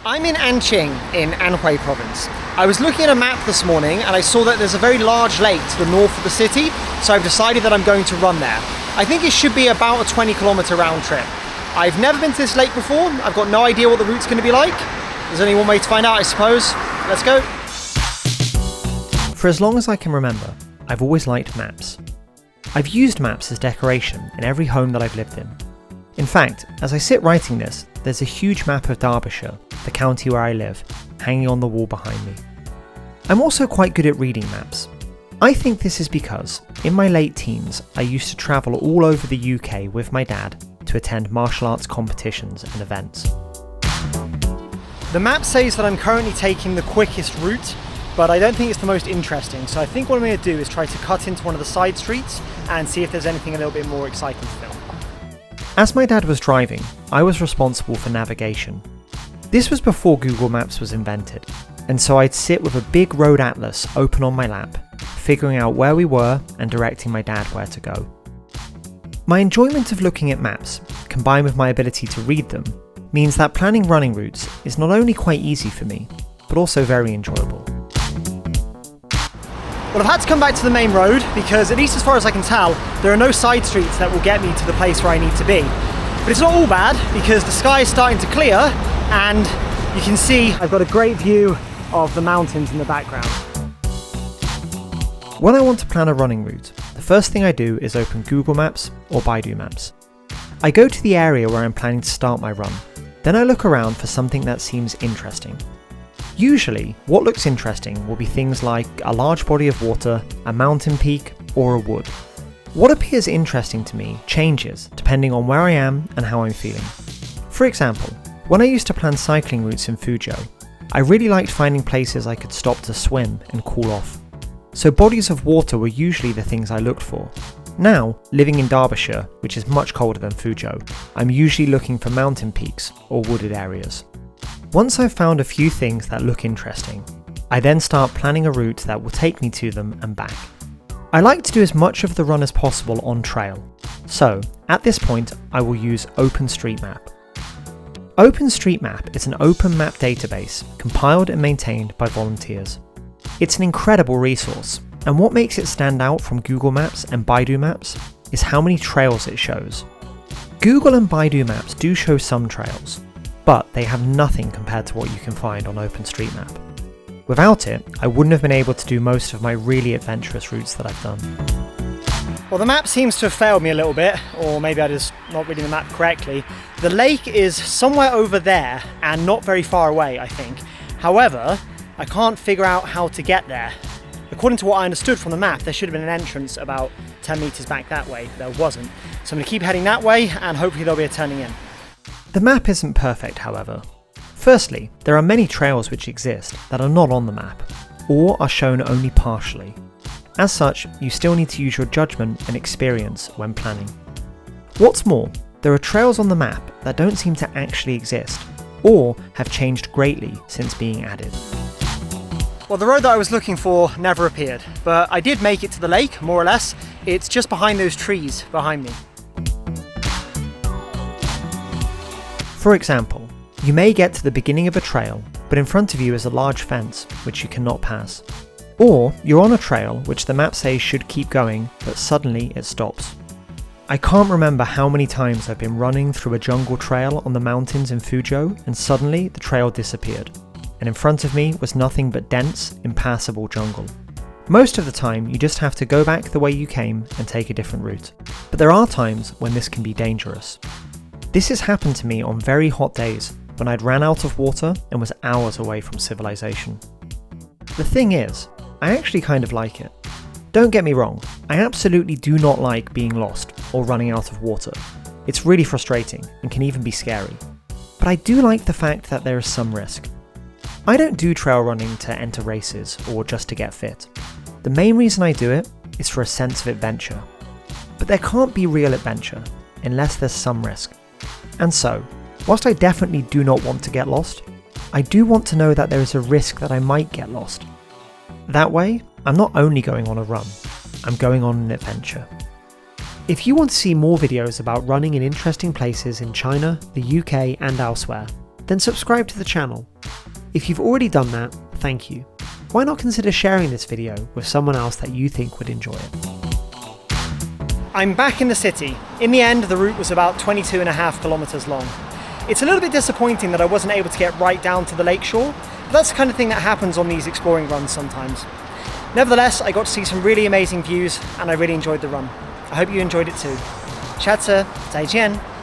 I'm in Anqing in Anhui province. I was looking at a map this morning and I saw that there's a very large lake to the north of the city, so I've decided that I'm going to run there. I think it should be about a 20-kilometer round trip. I've never been to this lake before, I've got no idea what the route's going to be like. There's only one way to find out, I suppose. Let's go. For as long as I can remember, I've always liked maps. I've used maps as decoration in every home that I've lived in. In fact, as I sit writing this, there's a huge map of Derbyshire, the county where I live, hanging on the wall behind me. I'm also quite good at reading maps. I think this is because, in my late teens, I used to travel all over the UK with my dad to attend martial arts competitions and events. The map says that I'm currently taking the quickest route, but I don't think it's the most interesting, so I think what I'm going to do is try to cut into one of the side streets and see if there's anything a little bit more exciting to film. As my dad was driving, I was responsible for navigation. This was before Google Maps was invented, and so I'd sit with a big road atlas open on my lap, figuring out where we were and directing my dad where to go. My enjoyment of looking at maps, combined with my ability to read them, means that planning running routes is not only quite easy for me, but also very enjoyable. Well, I've had to come back to the main road because, at least as far as I can tell, there are no side streets that will get me to the place where I need to be. But it's not all bad because the sky is starting to clear and you can see I've got a great view of the mountains in the background. When I want to plan a running route, the first thing I do is open Google Maps or Baidu Maps. I go to the area where I'm planning to start my run. Then I look around for something that seems interesting. Usually, what looks interesting will be things like a large body of water, a mountain peak, or a wood. What appears interesting to me changes depending on where I am and how I'm feeling. For example, when I used to plan cycling routes in Fuzhou, I really liked finding places I could stop to swim and cool off. So bodies of water were usually the things I looked for. Now, living in Derbyshire, which is much colder than Fuzhou, I'm usually looking for mountain peaks or wooded areas. Once I've found a few things that look interesting, I then start planning a route that will take me to them and back. I like to do as much of the run as possible on trail, so at this point I will use OpenStreetMap. OpenStreetMap is an open map database compiled and maintained by volunteers. It's an incredible resource, and what makes it stand out from Google Maps and Baidu Maps is how many trails it shows. Google and Baidu Maps do show some trails, but they have nothing compared to what you can find on OpenStreetMap. Without it, I wouldn't have been able to do most of my really adventurous routes that I've done. Well, the map seems to have failed me a little bit, or maybe I just not reading the map correctly. The lake is somewhere over there and not very far away, I think. However, I can't figure out how to get there. According to what I understood from the map, there should have been an entrance about 10 meters back that way, but there wasn't. So I'm going to keep heading that way and hopefully there'll be a turning in. The map isn't perfect, however. Firstly, there are many trails which exist that are not on the map, or are shown only partially. As such, you still need to use your judgment and experience when planning. What's more, there are trails on the map that don't seem to actually exist, or have changed greatly since being added. Well, the road that I was looking for never appeared, but I did make it to the lake, more or less. It's just behind those trees behind me. For example, you may get to the beginning of a trail, but in front of you is a large fence which you cannot pass. Or you're on a trail which the map says should keep going, but suddenly it stops. I can't remember how many times I've been running through a jungle trail on the mountains in Fuzhou and suddenly the trail disappeared, and in front of me was nothing but dense, impassable jungle. Most of the time you just have to go back the way you came and take a different route, but there are times when this can be dangerous. This has happened to me on very hot days when I'd ran out of water and was hours away from civilization. The thing is, I actually kind of like it. Don't get me wrong, I absolutely do not like being lost or running out of water. It's really frustrating and can even be scary. But I do like the fact that there is some risk. I don't do trail running to enter races or just to get fit. The main reason I do it is for a sense of adventure. But there can't be real adventure unless there's some risk. And so, whilst I definitely do not want to get lost, I do want to know that there is a risk that I might get lost. That way, I'm not only going on a run, I'm going on an adventure. If you want to see more videos about running in interesting places in China, the UK and elsewhere, then subscribe to the channel. If you've already done that, thank you. Why not consider sharing this video with someone else that you think would enjoy it? I'm back in the city. In the end, the route was about 22.5 kilometers long. It's a little bit disappointing that I wasn't able to get right down to the lakeshore, but that's the kind of thing that happens on these exploring runs sometimes. Nevertheless, I got to see some really amazing views and I really enjoyed the run. I hope you enjoyed it too. 下次再见。